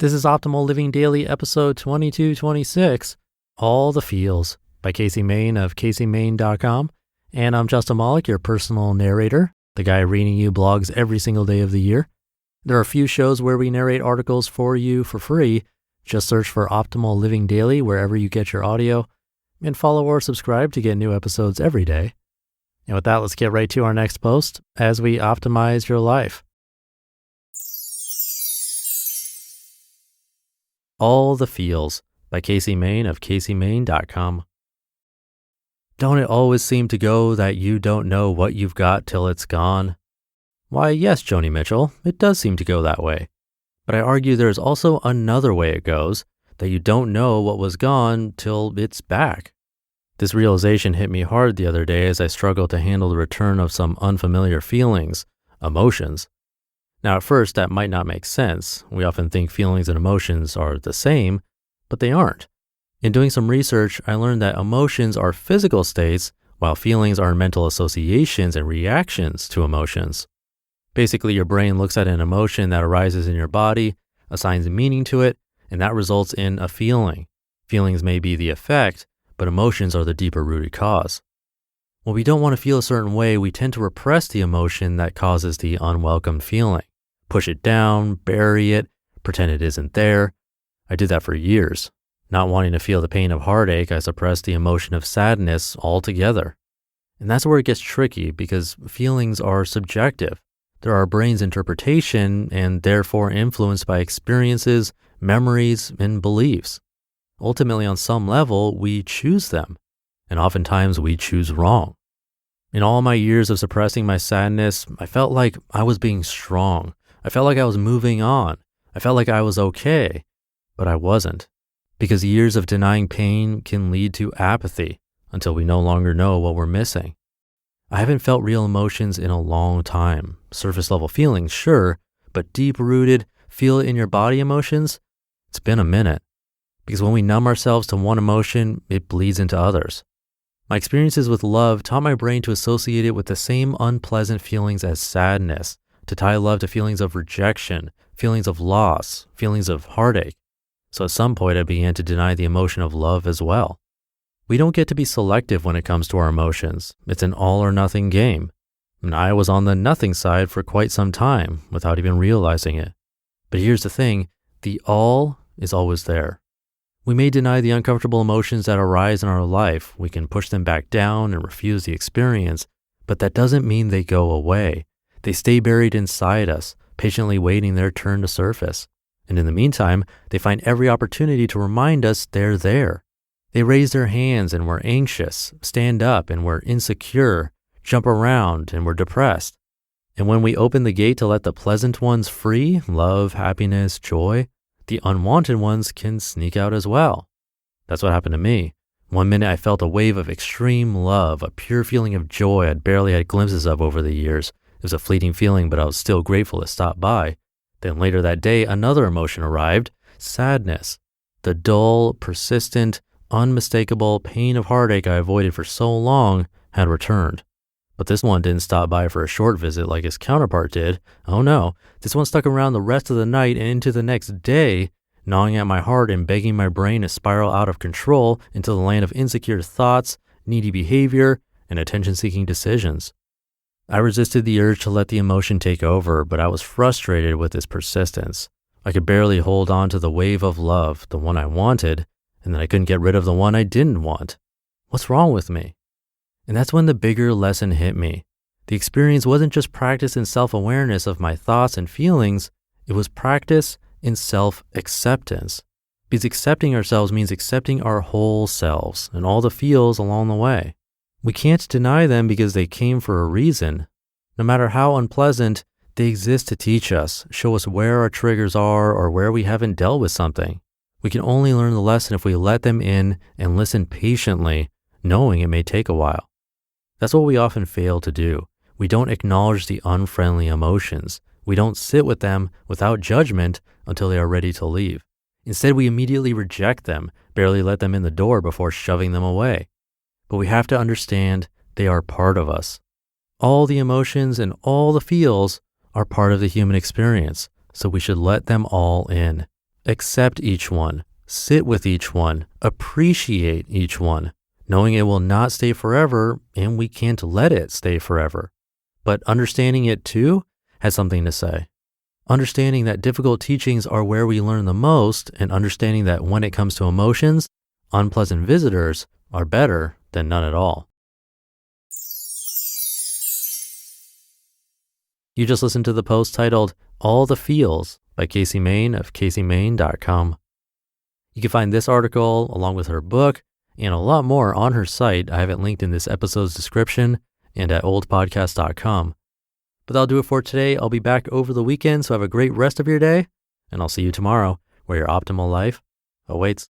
This is Optimal Living Daily, episode 2226, All the Feels by Kacie Main of KacieMain.com. And I'm Justin Malik, your personal narrator, the guy reading you blogs every single day of the year. There are a few shows where we narrate articles for you for free. Just search for Optimal Living Daily wherever you get your audio, and follow or subscribe to get new episodes every day. And with that, let's get right to our next post as we optimize your life. All the Feels by Kacie Main of KacieMain.com. Don't it always seem to go that you don't know what you've got till it's gone? Why, yes, Joni Mitchell, it does seem to go that way. But I argue there's also another way it goes, that you don't know what was gone till it's back. This realization hit me hard the other day as I struggled to handle the return of some unfamiliar feelings, emotions. Now, at first, that might not make sense. We often think feelings and emotions are the same, but they aren't. In doing some research, I learned that emotions are physical states, while feelings are mental associations and reactions to emotions. Basically, your brain looks at an emotion that arises in your body, assigns meaning to it, and that results in a feeling. Feelings may be the effect, but emotions are the deeper rooted cause. When we don't want to feel a certain way, we tend to repress the emotion that causes the unwelcome feeling. Push it down, bury it, pretend it isn't there. I did that for years. Not wanting to feel the pain of heartache, I suppressed the emotion of sadness altogether. And that's where it gets tricky because feelings are subjective. They're our brain's interpretation and therefore influenced by experiences, memories, and beliefs. Ultimately, on some level, we choose them, and oftentimes we choose wrong. In all my years of suppressing my sadness, I felt like I was being strong. I felt like I was moving on. I felt like I was okay, but I wasn't. Because years of denying pain can lead to apathy until we no longer know what we're missing. I haven't felt real emotions in a long time. Surface level feelings, sure, but deep-rooted, feel it in your body emotions, it's been a minute. Because when we numb ourselves to one emotion, it bleeds into others. My experiences with love taught my brain to associate it with the same unpleasant feelings as sadness, to tie love to feelings of rejection, feelings of loss, feelings of heartache. So at some point, I began to deny the emotion of love as well. We don't get to be selective when it comes to our emotions. It's an all or nothing game. And I was on the nothing side for quite some time without even realizing it. But here's the thing, the all is always there. We may deny the uncomfortable emotions that arise in our life. We can push them back down and refuse the experience, but that doesn't mean they go away. They stay buried inside us, patiently waiting their turn to surface. And in the meantime, they find every opportunity to remind us they're there. They raise their hands and we're anxious, stand up and we're insecure, jump around and we're depressed. And when we open the gate to let the pleasant ones free, love, happiness, joy, the unwanted ones can sneak out as well. That's what happened to me. One minute I felt a wave of extreme love, a pure feeling of joy I'd barely had glimpses of over the years. It was a fleeting feeling, but I was still grateful to stop by. Then later that day, another emotion arrived, sadness. The dull, persistent, unmistakable pain of heartache I avoided for so long had returned. But this one didn't stop by for a short visit like his counterpart did. Oh no, this one stuck around the rest of the night and into the next day, gnawing at my heart and begging my brain to spiral out of control into the land of insecure thoughts, needy behavior, and attention-seeking decisions. I resisted the urge to let the emotion take over, but I was frustrated with its persistence. I could barely hold on to the wave of love, the one I wanted, and then I couldn't get rid of the one I didn't want. What's wrong with me? And that's when the bigger lesson hit me. The experience wasn't just practice in self-awareness of my thoughts and feelings, it was practice in self-acceptance. Because accepting ourselves means accepting our whole selves and all the feels along the way. We can't deny them because they came for a reason. No matter how unpleasant, they exist to teach us, show us where our triggers are or where we haven't dealt with something. We can only learn the lesson if we let them in and listen patiently, knowing it may take a while. That's what we often fail to do. We don't acknowledge the unfriendly emotions. We don't sit with them without judgment until they are ready to leave. Instead, we immediately reject them, barely let them in the door before shoving them away. But we have to understand they are part of us. All the emotions and all the feels are part of the human experience, so we should let them all in. Accept each one, sit with each one, appreciate each one, knowing it will not stay forever and we can't let it stay forever. But understanding it too has something to say. Understanding that difficult teachings are where we learn the most, and understanding that when it comes to emotions, unpleasant visitors are better than none at all. You just listened to the post titled All the Feels by Kacie Main of KacieMain.com. You can find this article along with her book and a lot more on her site. I have it linked in this episode's description and at oldpodcast.com. But that'll do it for today. I'll be back over the weekend, so have a great rest of your day, and I'll see you tomorrow where your optimal life awaits.